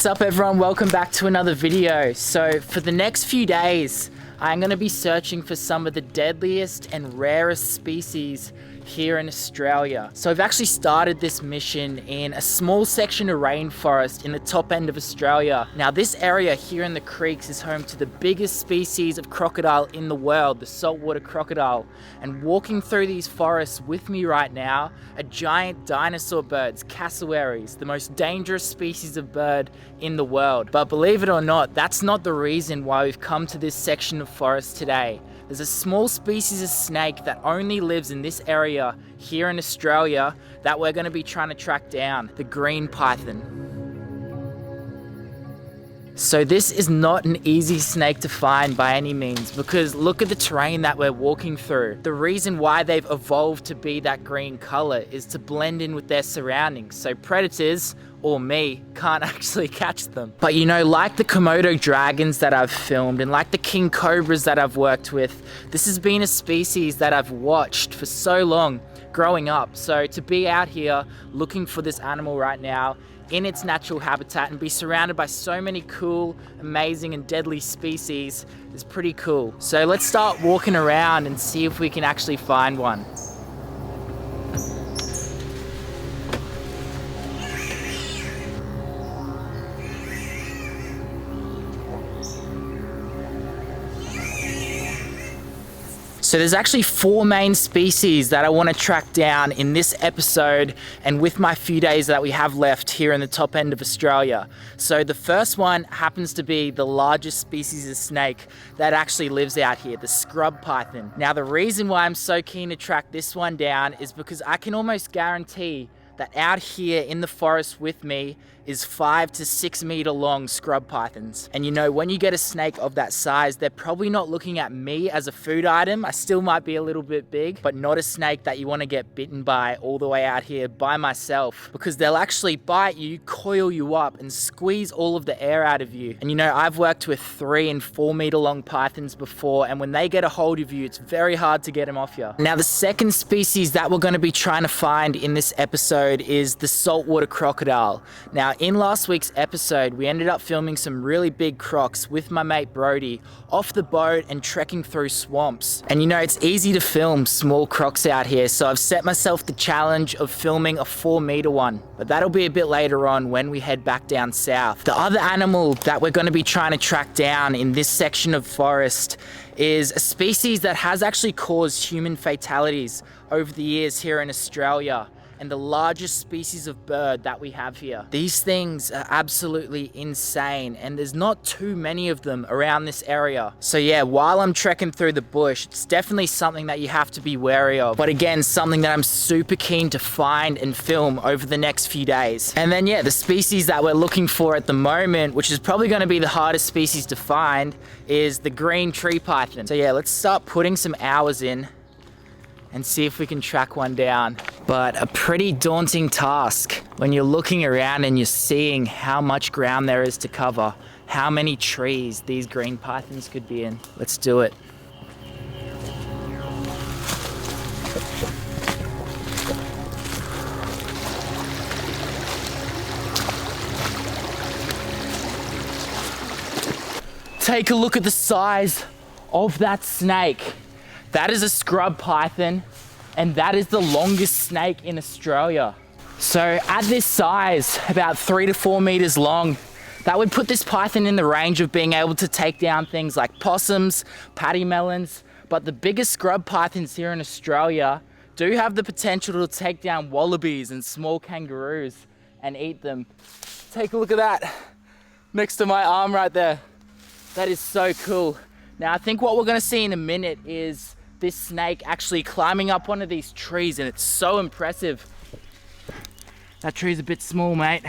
What's up everyone, welcome back to another video. So for the next few days, I'm going to be searching for some of the deadliest and rarest species here in Australia. So I've actually started this mission in a small section of rainforest in the top end of Australia. Now this area here in the creeks is home to the biggest species of crocodile in the world, the saltwater crocodile. And walking through these forests with me right now are giant dinosaur birds, cassowaries, the most dangerous species of bird in the world. But believe it or not, that's not the reason why we've come to this section of forest today. There's a small species of snake that only lives in this area here in Australia that we're going to be trying to track down, the green python. So this is not an easy snake to find by any means, because look at the terrain that we're walking through. The reason why they've evolved to be that green color is to blend in with their surroundings, so predators or me can't actually catch them. But you know, like the Komodo dragons that I've filmed and like the king cobras that I've worked with, this has been a species that I've watched for so long growing up. So to be out here looking for this animal right now in its natural habitat and be surrounded by so many cool, amazing and deadly species is pretty cool. So let's start walking around and see if we can actually find one. So there's actually 4 main species that I want to track down in this episode and with my few days that we have left here in the top end of Australia. So the first one happens to be the largest species of snake that actually lives out here, the scrub python. Now the reason why I'm so keen to track this one down is because I can almost guarantee that out here in the forest with me is 5 to 6 meter long scrub pythons. And you know, when you get a snake of that size, they're probably not looking at me as a food item. I still might be a little bit big, but not a snake that you want to get bitten by all the way out here by myself, because they'll actually bite you, coil you up and squeeze all of the air out of you. And you know, I've worked with 3 and 4 meter long pythons before, and when they get a hold of you, it's very hard to get them off you. Now the second species that we're going to be trying to find in this episode is the saltwater crocodile. Now in last week's episode, we ended up filming some really big crocs with my mate Brody off the boat and trekking through swamps. And you know, it's easy to film small crocs out here, so I've set myself the challenge of filming a 4 meter one, but that'll be a bit later on when we head back down south. The other animal that we're going to be trying to track down in this section of forest is a species that has actually caused human fatalities over the years here in Australia, and the largest species of bird that we have here. These things are absolutely insane, and there's not too many of them around this area. So yeah, while I'm trekking through the bush, it's definitely something that you have to be wary of. But again, something that I'm super keen to find and film over the next few days. And then yeah, the species that we're looking for at the moment, which is probably gonna be the hardest species to find, is the green tree python. So yeah, let's start putting some hours in and see if we can track one down. But a pretty daunting task when you're looking around and you're seeing how much ground there is to cover, how many trees these green pythons could be in. Let's do it. Take a look at the size of that snake. That is a scrub python, and that is the longest snake in Australia. So at this size, about 3 to 4 meters long, that would put this python in the range of being able to take down things like possums, paddy melons, but the biggest scrub pythons here in Australia do have the potential to take down wallabies and small kangaroos and eat them. Take a look at that, next to my arm right there. That is so cool. Now I think what we're gonna see in a minute is this snake actually climbing up one of these trees, and it's so impressive. That tree's a bit small, mate.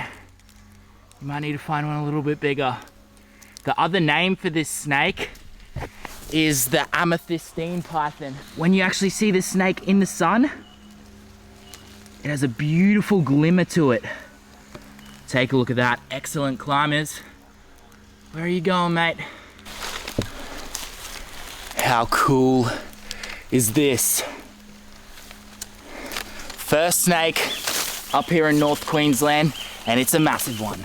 You might need to find one a little bit bigger. The other name for this snake is the amethystine python. When you actually see this snake in the sun, it has a beautiful glimmer to it. Take a look at that, excellent climbers. Where are you going, mate? How cool is this? First snake up here in North Queensland, and it's a massive one.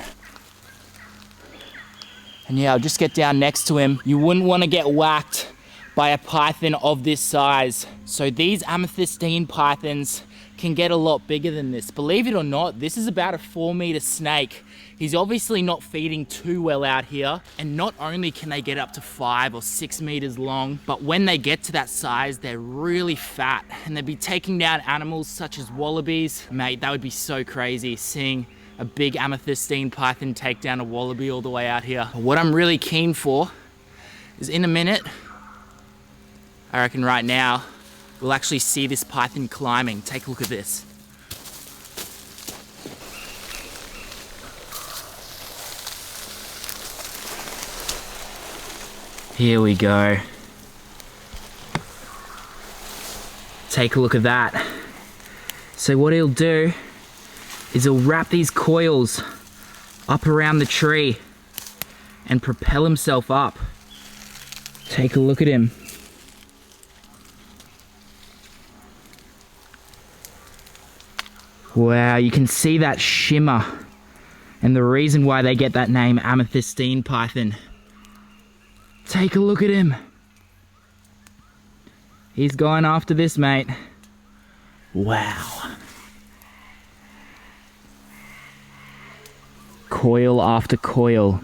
And yeah, I'll just get down next to him. You wouldn't want to get whacked by a python of this size. So these amethystine pythons can get a lot bigger than this. Believe it or not, this is about a 4-meter snake. He's obviously not feeding too well out here. And not only can they get up to 5 or 6 meters long, but when they get to that size, they're really fat. And they'd be taking down animals such as wallabies. Mate, that would be so crazy, seeing a big amethystine python take down a wallaby all the way out here. But what I'm really keen for is in a minute, I reckon right now, we'll actually see this python climbing. Take a look at this. Here we go. Take a look at that. So what he'll do is he'll wrap these coils up around the tree and propel himself up. Take a look at him. Wow, you can see that shimmer and the reason why they get that name, amethystine python. Take a look at him. He's going after this, mate. Wow. Coil after coil.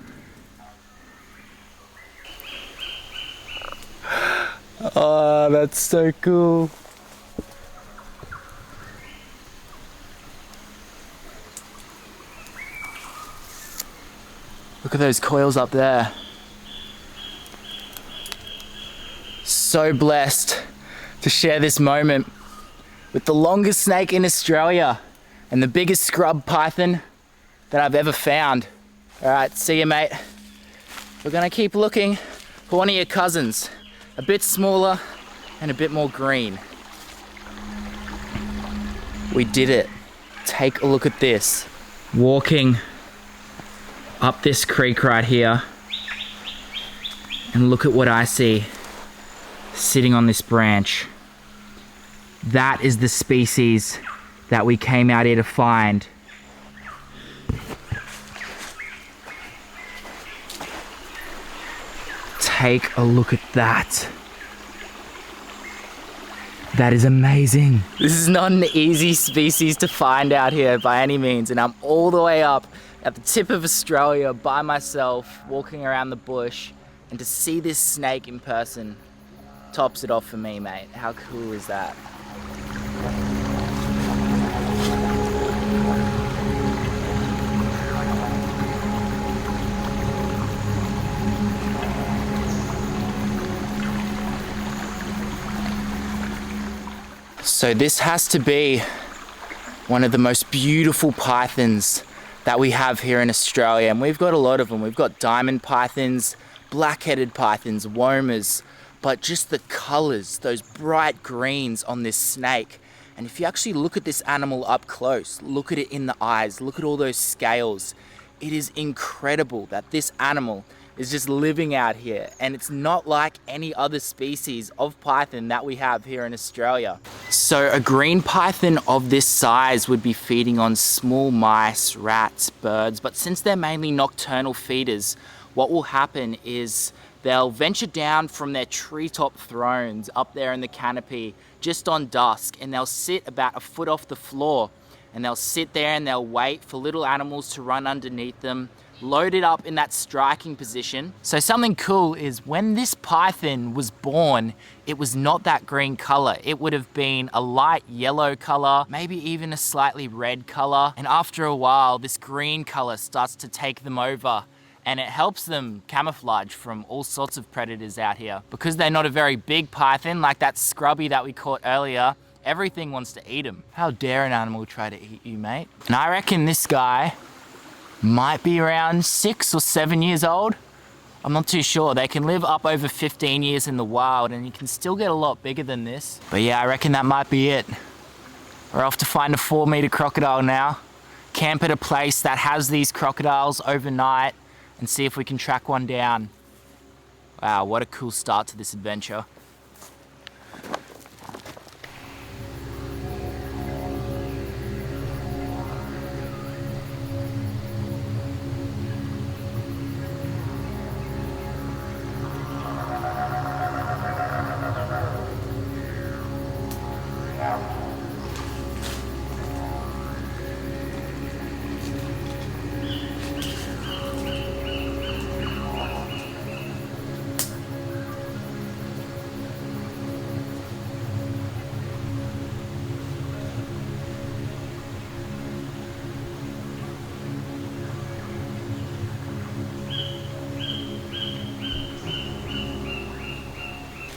Oh, that's so cool. Look at those coils up there. So blessed to share this moment with the longest snake in Australia and the biggest scrub python that I've ever found. All right, see you, mate. We're gonna keep looking for one of your cousins, a bit smaller and a bit more green. We did it. Take a look at this. Walking up this creek right here, and look at what I see sitting on this branch. That is the species that we came out here to find. Take a look at that. That is amazing. This is not an easy species to find out here by any means, and I'm all the way up at the tip of Australia by myself, walking around the bush, and to see this snake in person tops it off for me, mate. How cool is that? So this has to be one of the most beautiful pythons that we have here in Australia, and we've got a lot of them. We've got diamond pythons, black-headed pythons, womas, but just the colors, those bright greens on this snake. And if you actually look at this animal up close, look at it in the eyes, look at all those scales, it is incredible that this animal is just living out here, and it's not like any other species of python that we have here in Australia. So a green python of this size would be feeding on small mice, rats, birds, but since they're mainly nocturnal feeders, what will happen is they'll venture down from their treetop thrones up there in the canopy just on dusk, and they'll sit about a foot off the floor, and they'll sit there and they'll wait for little animals to run underneath them, loaded up in that striking position. So something cool is when this python was born, it was not that green color. It would have been a light yellow color, maybe even a slightly red color. And after a while, this green color starts to take them over, and it helps them camouflage from all sorts of predators out here. Because they're not a very big python, like that scrubby that we caught earlier, everything wants to eat them. How dare an animal try to eat you, mate? And I reckon this guy might be around 6 or 7 years old. I'm not too sure. They can live up over 15 years in the wild, and you can still get a lot bigger than this. But yeah, I reckon that might be it. We're off to find a 4-meter crocodile now, camp at a place that has these crocodiles overnight, and see if we can track one down. Wow, what a cool start to this adventure.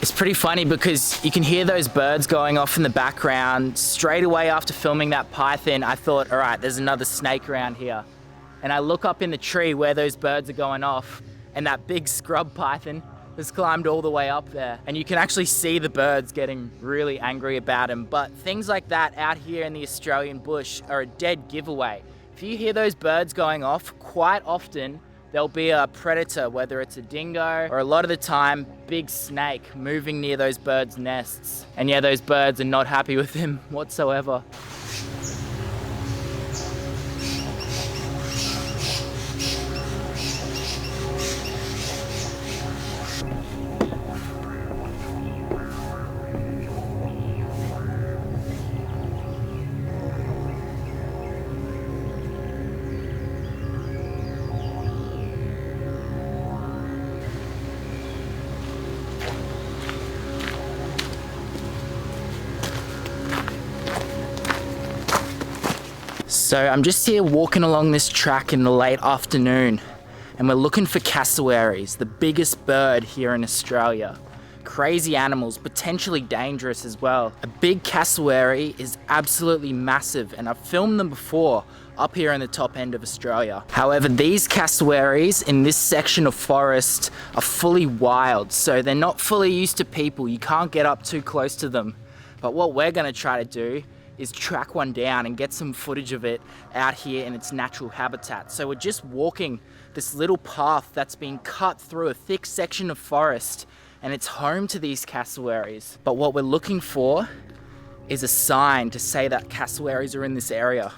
It's pretty funny because you can hear those birds going off in the background. Straight away after filming that python, I thought, all right, there's another snake around here. And I look up in the tree where those birds are going off, and that big scrub python has climbed all the way up there. And you can actually see the birds getting really angry about him. But things like that out here in the Australian bush are a dead giveaway. If you hear those birds going off, quite often there'll be a predator, whether it's a dingo or a lot of the time, big snake moving near those birds' nests. And yeah, those birds are not happy with him whatsoever. So I'm just here walking along this track in the late afternoon, and we're looking for cassowaries, the biggest bird here in Australia. Crazy animals, potentially dangerous as well. A big cassowary is absolutely massive, and I've filmed them before up here in the top end of Australia. However, these cassowaries in this section of forest are fully wild, so they're not fully used to people. You can't get up too close to them. But what we're gonna try to do is track one down and get some footage of it out here in its natural habitat. So we're just walking this little path that's been cut through a thick section of forest, and it's home to these cassowaries. But what we're looking for is a sign to say that cassowaries are in this area.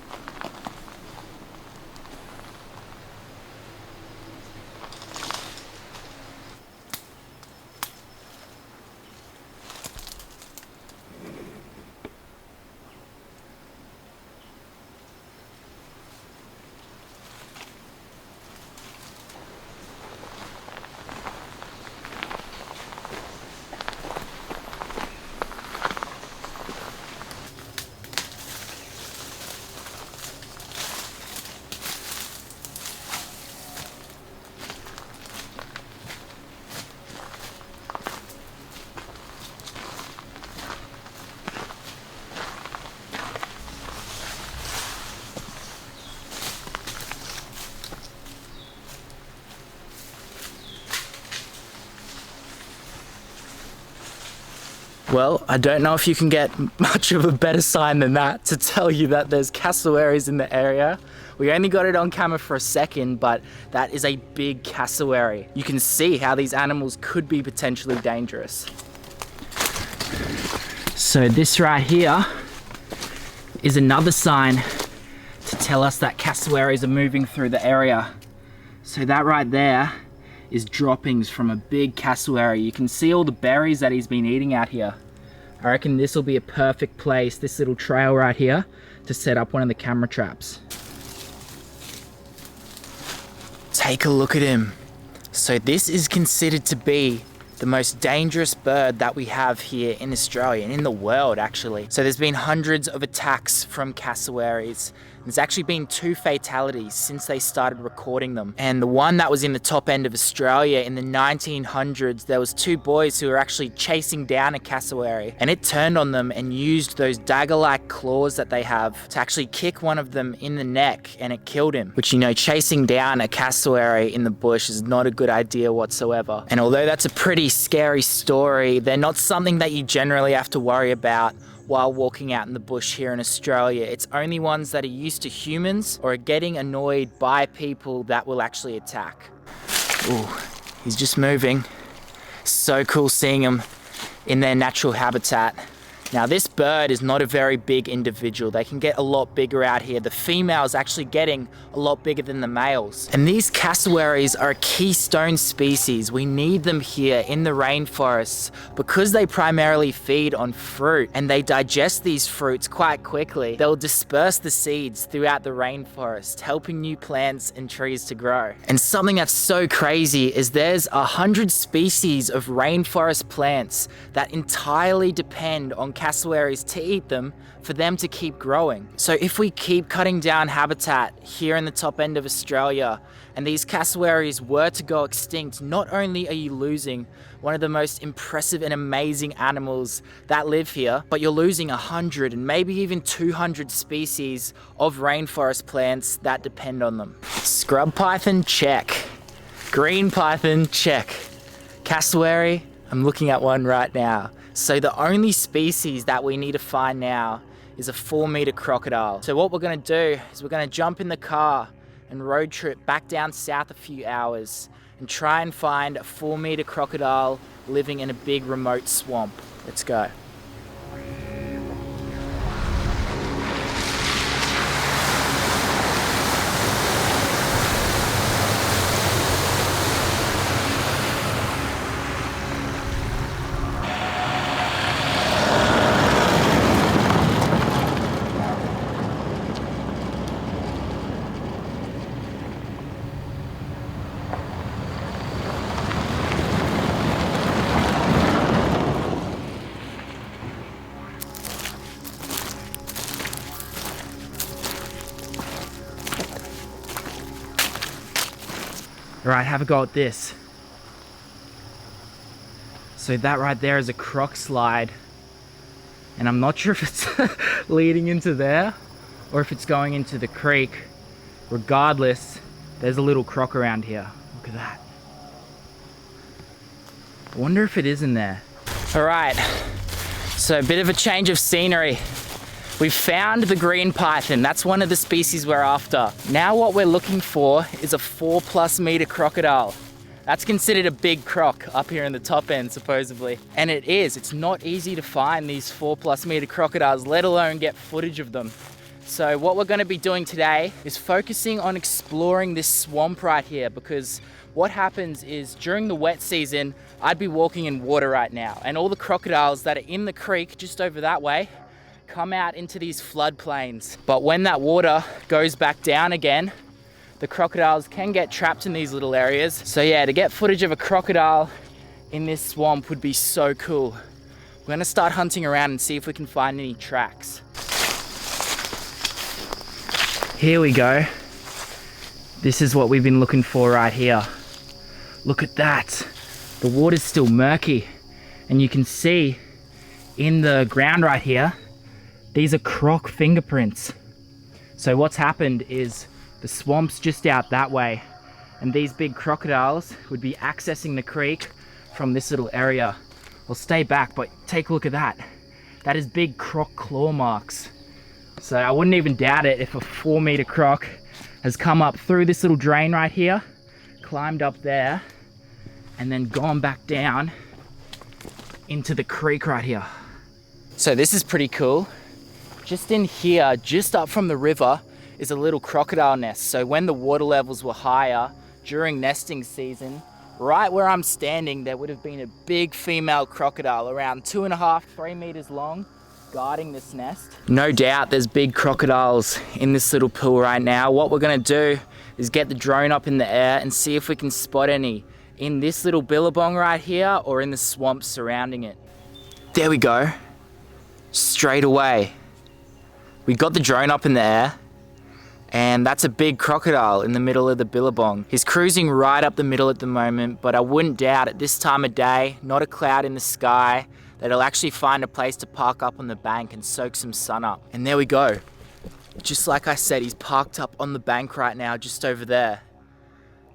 Well, I don't know if you can get much of a better sign than that to tell you that there's cassowaries in the area. We only got it on camera for a second, but that is a big cassowary. You can see how these animals could be potentially dangerous. So this right here is another sign to tell us that cassowaries are moving through the area. So that right there is droppings from a big cassowary. You can see all the berries that he's been eating out here. I reckon this will be a perfect place, this little trail right here, to set up one of the camera traps. Take a look at him. So this is considered to be the most dangerous bird that we have here in Australia and in the world, actually. So there's been hundreds of attacks from cassowaries. There's actually been 2 fatalities since they started recording them. And the one that was in the top end of Australia in the 1900s, there was 2 boys who were actually chasing down a cassowary, and it turned on them and used those dagger-like claws that they have to actually kick one of them in the neck, and it killed him. Which, you know, chasing down a cassowary in the bush is not a good idea whatsoever. And although that's a pretty scary story, they're not something that you generally have to worry about while walking out in the bush here in Australia. It's only ones that are used to humans or are getting annoyed by people that will actually attack. Ooh, he's just moving. So cool seeing them in their natural habitat. Now this bird is not a very big individual. They can get a lot bigger out here. The female's actually getting a lot bigger than the males. And these cassowaries are a keystone species. We need them here in the rainforests because they primarily feed on fruit and they digest these fruits quite quickly. They'll disperse the seeds throughout the rainforest, helping new plants and trees to grow. And something that's so crazy is there's 100 species of rainforest plants that entirely depend on cassowaries to eat them for them to keep growing. So if we keep cutting down habitat here in the top end of Australia and these cassowaries were to go extinct, not only are you losing one of the most impressive and amazing animals that live here, but you're losing 100 and maybe even 200 species of rainforest plants that depend on them. Scrub python, check. Green python, check. Cassowary, I'm looking at one right now. So the only species that we need to find now is a 4-meter crocodile. So what we're gonna do is we're gonna jump in the car and road trip back down south a few hours and try and find a 4-meter crocodile living in a big remote swamp. Let's go. All right, have a go at this. So that right there is a croc slide. And I'm not sure if it's leading into there or if it's going into the creek. Regardless, there's a little croc around here. Look at that. I wonder if it is in there. All right, so a bit of a change of scenery. We've found the green python. That's one of the species we're after. Now what we're looking for is a 4+ meter crocodile. That's considered a big croc up here in the top end, supposedly. And it is. It's not easy to find these 4+ meter crocodiles, let alone get footage of them. So what we're gonna be doing today is focusing on exploring this swamp right here, because what happens is during the wet season, I'd be walking in water right now, and all the crocodiles that are in the creek just over that way come out into these floodplains. But when that water goes back down again, the crocodiles can get trapped in these little areas. So yeah, to get footage of a crocodile in this swamp would be so cool. We're gonna start hunting around and see if we can find any tracks. Here we go. This is what we've been looking for right here. Look at that. The water's still murky, and you can see in the ground right here, these are croc fingerprints. So what's happened is the swamp's just out that way, and these big crocodiles would be accessing the creek from this little area. We'll stay back, but take a look at that. That is big croc claw marks. So I wouldn't even doubt it if a 4-meter croc has come up through this little drain right here, climbed up there, and then gone back down into the creek right here. So this is pretty cool. Just in here, just up from the river, is a little crocodile nest. So when the water levels were higher during nesting season, right where I'm standing, there would have been a big female crocodile around 2.5, 3 meters long, guarding this nest. No doubt there's big crocodiles in this little pool right now. What we're gonna do is get the drone up in the air and see if we can spot any in this little billabong right here or in the swamp surrounding it. There we go. Straight away. We got the drone up in the air, and that's a big crocodile in the middle of the billabong. He's cruising right up the middle at the moment, but I wouldn't doubt at this time of day, not a cloud in the sky, that he'll actually find a place to park up on the bank and soak some sun up. And there we go. Just like I said, he's parked up on the bank right now, just over there.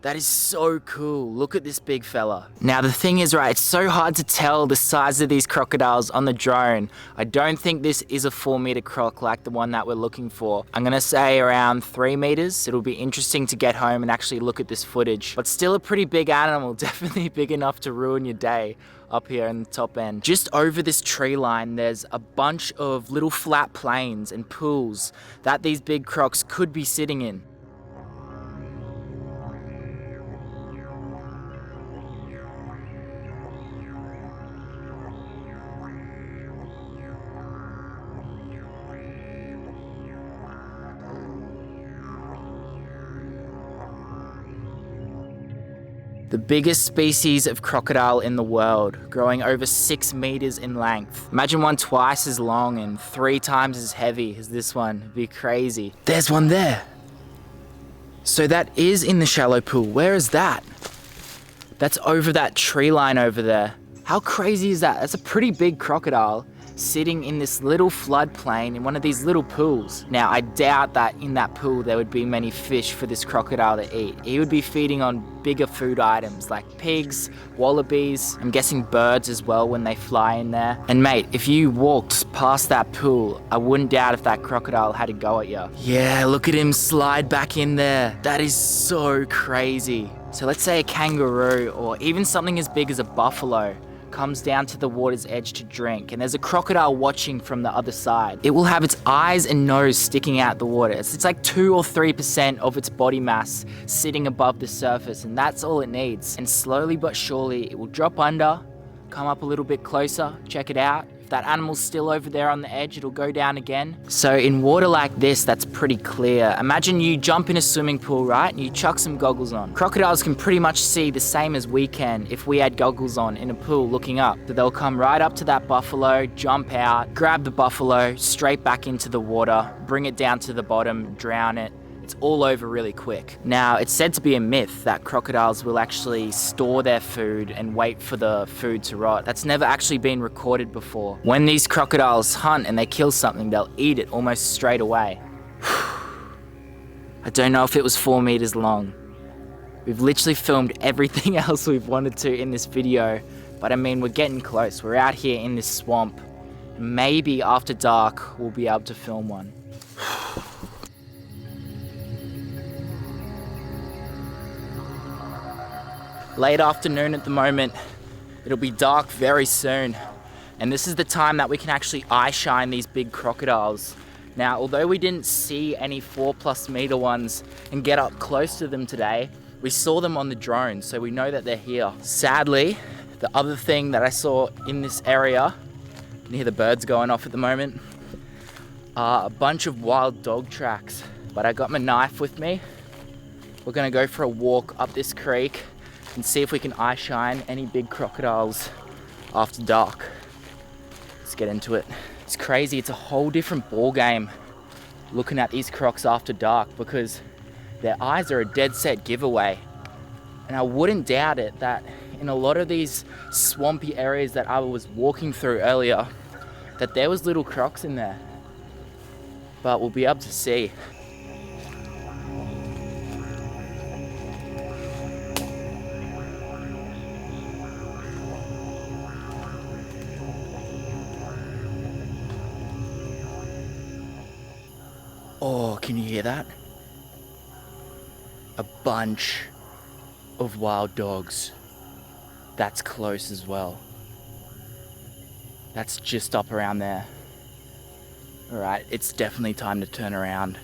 That is so cool. Look at this big fella. Now the thing is, right, it's so hard to tell the size of these crocodiles on the drone. I don't think this is a 4-meter croc like the one that we're looking for. I'm gonna say around 3 meters. It'll be interesting to get home and actually look at this footage. But still a pretty big animal, definitely big enough to ruin your day up here in the top end. Just over this tree line, there's a bunch of little flat plains and pools that these big crocs could be sitting in. The biggest species of crocodile in the world, growing over 6 meters in length. Imagine one twice as long and 3 times as heavy as this one. It'd be crazy. There's one there. So that is in the shallow pool. Where is that? That's over that tree line over there. How crazy is that? That's a pretty big crocodile sitting in this little floodplain in one of these little pools. Now, I doubt that in that pool there would be many fish for this crocodile to eat. He would be feeding on bigger food items like pigs, wallabies, I'm guessing birds as well when they fly in there. And mate, if you walked past that pool, I wouldn't doubt if that crocodile had a go at you. Yeah, look at him slide back in there. That is so crazy. So let's say a kangaroo or even something as big as a buffalo comes down to the water's edge to drink, and there's a crocodile watching from the other side. It will have its eyes and nose sticking out the water. It's like 2 or 3% of its body mass sitting above the surface, and that's all it needs. And slowly but surely it will drop under, come up a little bit closer, check it out. If that animal's still over there on the edge, it'll go down again. So in water like this, that's pretty clear. Imagine you jump in a swimming pool, right? And you chuck some goggles on. Crocodiles can pretty much see the same as we can if we had goggles on in a pool looking up. So they'll come right up to that buffalo, jump out, grab the buffalo, straight back into the water, bring it down to the bottom, drown it. It's all over really quick. Now, it's said to be a myth that crocodiles will actually store their food and wait for the food to rot. That's never actually been recorded before. When these crocodiles hunt and they kill something, they'll eat it almost straight away. I don't know if it was 4 meters long. We've literally filmed everything else we've wanted to in this video, but I mean, we're getting close. We're out here in this swamp. Maybe after dark, we'll be able to film one. Late afternoon at the moment. It'll be dark very soon. And this is the time that we can actually eye shine these big crocodiles. Now, although we didn't see any 4+ meter ones and get up close to them today, we saw them on the drone, so we know that they're here. Sadly, the other thing that I saw in this area, you can hear the birds going off at the moment, are a bunch of wild dog tracks. But I got my knife with me. We're gonna go for a walk up this creek and see if we can eye shine any big crocodiles after dark. Let's get into it. It's crazy, it's a whole different ball game looking at these crocs after dark because their eyes are a dead set giveaway. And I wouldn't doubt it that in a lot of these swampy areas that I was walking through earlier, that there was little crocs in there. But we'll be able to see. Oh, can you hear that? A bunch of wild dogs. That's close as well. That's just up around there. All right, it's definitely time to turn around.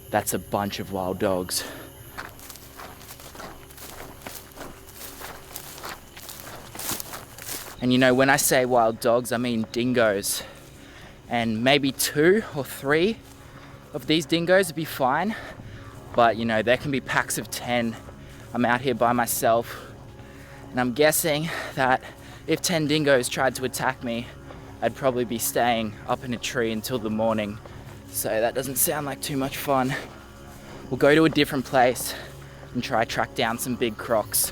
That's a bunch of wild dogs. And you know, when I say wild dogs, I mean dingoes. And maybe 2 or 3 of these dingoes would be fine. But you know, there can be packs of 10. I'm out here by myself. And I'm guessing that if 10 dingoes tried to attack me, I'd probably be staying up in a tree until the morning. So that doesn't sound like too much fun. We'll go to a different place and try track down some big crocs.